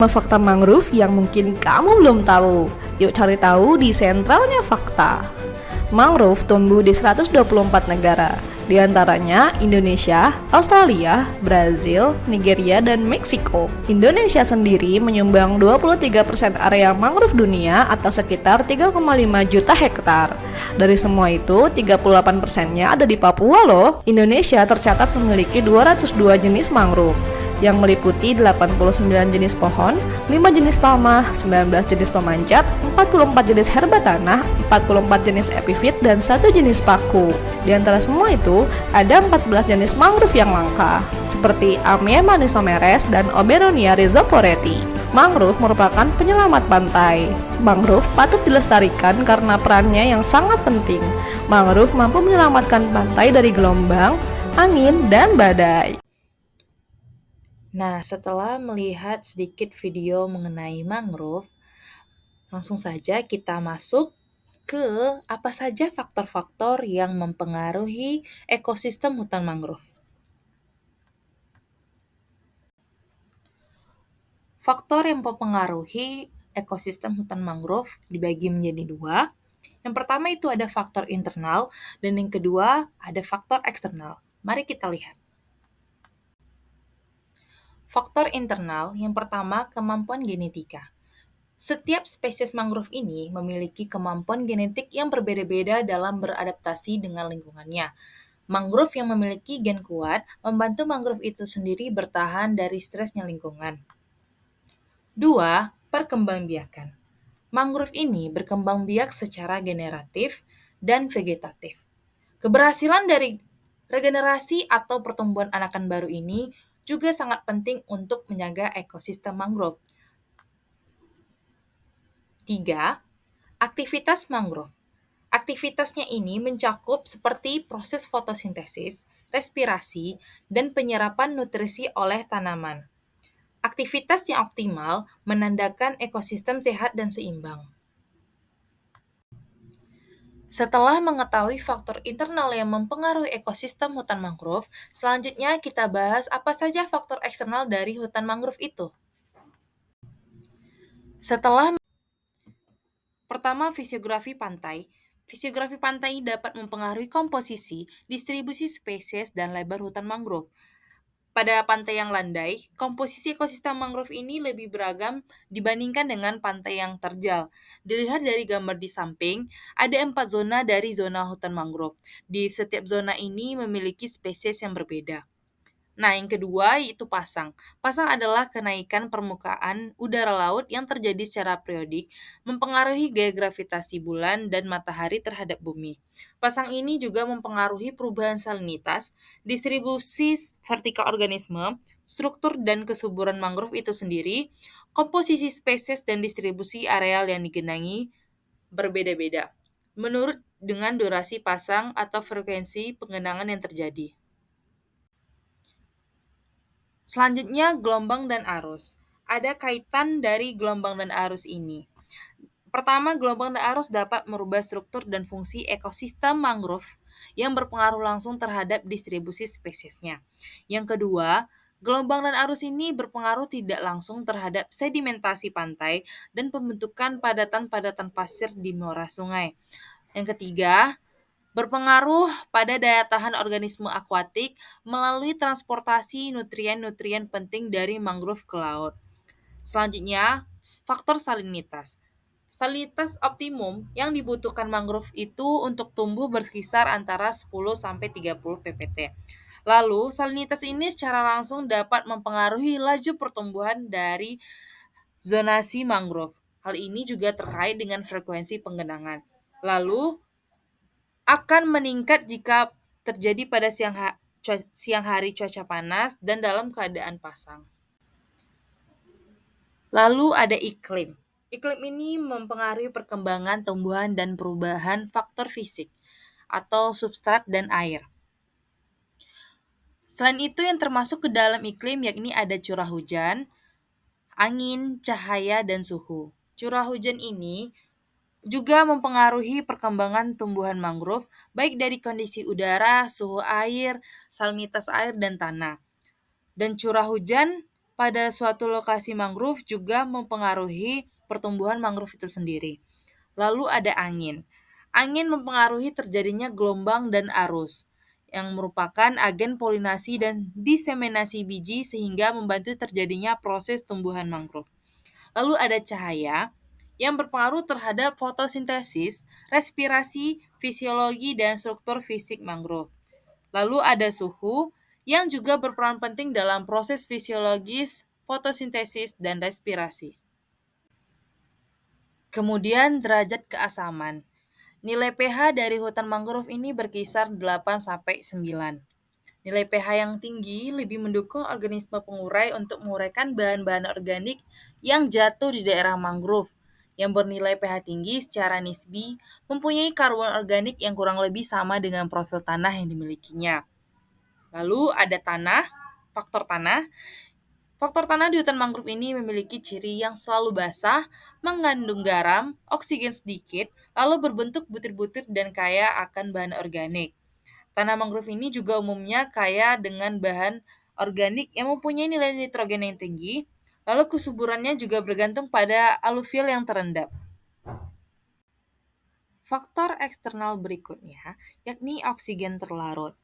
fakta mangrove yang mungkin kamu belum tahu. Yuk cari tahu di Sentralnya Fakta. Mangrove tumbuh di 124 negara, di antaranya Indonesia, Australia, Brazil, Nigeria, dan Meksiko. Indonesia sendiri menyumbang 23% area mangrove dunia atau sekitar 3,5 juta hektar. Dari semua itu, 38%-nya ada di Papua loh. Indonesia tercatat memiliki 202 jenis mangrove yang meliputi 89 jenis pohon, 5 jenis palma, 19 jenis pemanjat, 44 jenis herba tanah, 44 jenis epifit, dan 1 jenis paku. Di antara semua itu, ada 14 jenis mangrove yang langka, seperti Amia manisomeres dan Oberonia rhizoporeti. Mangrove merupakan penyelamat pantai. Mangrove patut dilestarikan karena perannya yang sangat penting. Mangrove mampu menyelamatkan pantai dari gelombang, angin, dan badai. Nah, setelah melihat sedikit video mengenai mangrove, langsung saja kita masuk ke apa saja faktor-faktor yang mempengaruhi ekosistem hutan mangrove. Faktor yang mempengaruhi ekosistem hutan mangrove dibagi menjadi dua. Yang pertama itu ada faktor internal, dan yang kedua ada faktor eksternal. Mari kita lihat. Faktor internal yang pertama kemampuan genetika. Setiap spesies mangrove ini memiliki kemampuan genetik yang berbeda-beda dalam beradaptasi dengan lingkungannya. Mangrove yang memiliki gen kuat membantu mangrove itu sendiri bertahan dari stresnya lingkungan. 2. Perkembangbiakan. Mangrove ini berkembang biak secara generatif dan vegetatif. Keberhasilan dari regenerasi atau pertumbuhan anakan baru ini juga sangat penting untuk menjaga ekosistem mangrove. 3. Aktivitas mangrove. Aktivitasnya ini mencakup seperti proses fotosintesis, respirasi, dan penyerapan nutrisi oleh tanaman. Aktivitas yang optimal menandakan ekosistem sehat dan seimbang. Setelah mengetahui faktor internal yang mempengaruhi ekosistem hutan mangrove, selanjutnya kita bahas apa saja faktor eksternal dari hutan mangrove itu. Pertama, fisiografi pantai. Fisiografi pantai dapat mempengaruhi komposisi, distribusi spesies, dan lebar hutan mangrove. Pada pantai yang landai, komposisi ekosistem mangrove ini lebih beragam dibandingkan dengan pantai yang terjal. Dilihat dari gambar di samping, ada 4 zona dari zona hutan mangrove. Di setiap zona ini memiliki spesies yang berbeda. Nah, yang kedua yaitu pasang. Pasang adalah kenaikan permukaan udara laut yang terjadi secara periodik, mempengaruhi gaya gravitasi bulan dan matahari terhadap bumi. Pasang ini juga mempengaruhi perubahan salinitas, distribusi vertikal organisme, struktur dan kesuburan mangrove itu sendiri, komposisi spesies dan distribusi areal yang digenangi berbeda-beda, menurut dengan durasi pasang atau frekuensi pengenangan yang terjadi. Selanjutnya, gelombang dan arus. Ada kaitan dari gelombang dan arus ini. Pertama, gelombang dan arus dapat merubah struktur dan fungsi ekosistem mangrove yang berpengaruh langsung terhadap distribusi spesiesnya. Yang kedua, gelombang dan arus ini berpengaruh tidak langsung terhadap sedimentasi pantai dan pembentukan padatan-padatan pasir di muara sungai. Yang ketiga, berpengaruh pada daya tahan organisme akuatik melalui transportasi nutrien-nutrien penting dari mangrove ke laut. Selanjutnya, faktor salinitas. Salinitas optimum yang dibutuhkan mangrove itu untuk tumbuh berkisar antara 10-30 ppt. Lalu, salinitas ini secara langsung dapat mempengaruhi laju pertumbuhan dari zonasi mangrove. Hal ini juga terkait dengan frekuensi penggenangan. Lalu, akan meningkat jika terjadi pada siang hari cuaca panas dan dalam keadaan pasang. Lalu ada iklim. Iklim ini mempengaruhi perkembangan tumbuhan dan perubahan faktor fisik atau substrat dan air. Selain itu yang termasuk ke dalam iklim yakni ada curah hujan, angin, cahaya, dan suhu. Curah hujan ini juga mempengaruhi perkembangan tumbuhan mangrove, baik dari kondisi udara, suhu air, salinitas air, dan tanah. Dan curah hujan pada suatu lokasi mangrove juga mempengaruhi pertumbuhan mangrove itu sendiri. Lalu ada angin. Angin mempengaruhi terjadinya gelombang dan arus, yang merupakan agen polinasi dan diseminasi biji sehingga membantu terjadinya proses tumbuhan mangrove. Lalu ada cahaya yang berpengaruh terhadap fotosintesis, respirasi, fisiologi, dan struktur fisik mangrove. Lalu ada suhu yang juga berperan penting dalam proses fisiologis, fotosintesis, dan respirasi. Kemudian derajat keasaman. Nilai pH dari hutan mangrove ini berkisar 8 sampai 9. Nilai pH yang tinggi lebih mendukung organisme pengurai untuk menguraikan bahan-bahan organik yang jatuh di daerah mangrove. Yang bernilai pH tinggi secara nisbi mempunyai karbon organik yang kurang lebih sama dengan profil tanah yang dimilikinya. Lalu ada tanah, faktor tanah. Faktor tanah di hutan mangrove ini memiliki ciri yang selalu basah, mengandung garam, oksigen sedikit, lalu berbentuk butir-butir dan kaya akan bahan organik. Tanah mangrove ini juga umumnya kaya dengan bahan organik yang mempunyai nilai nitrogen yang tinggi, lalu kesuburannya juga bergantung pada aluvial yang terendap. Faktor eksternal berikutnya, yakni oksigen terlarut.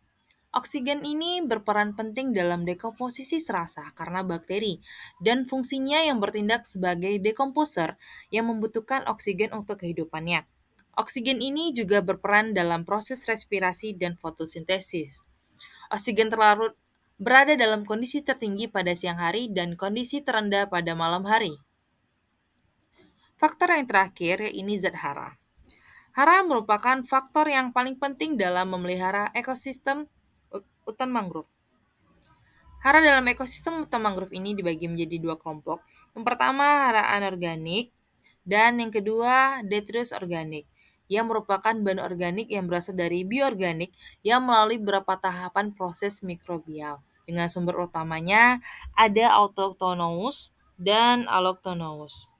Oksigen ini berperan penting dalam dekomposisi serasa karena bakteri dan fungsinya yang bertindak sebagai dekomposer yang membutuhkan oksigen untuk kehidupannya. Oksigen ini juga berperan dalam proses respirasi dan fotosintesis. Oksigen terlarut berada dalam kondisi tertinggi pada siang hari dan kondisi terendah pada malam hari. Faktor yang terakhir yaitu zat hara. Hara merupakan faktor yang paling penting dalam memelihara ekosistem hutan mangrove. Hara dalam ekosistem hutan mangrove ini dibagi menjadi dua kelompok. Yang pertama hara anorganik dan yang kedua detritus organik yang merupakan bahan organik yang berasal dari bioorganik yang melalui beberapa tahapan proses mikrobial. Dengan sumber utamanya ada autochthonous dan alloctonious.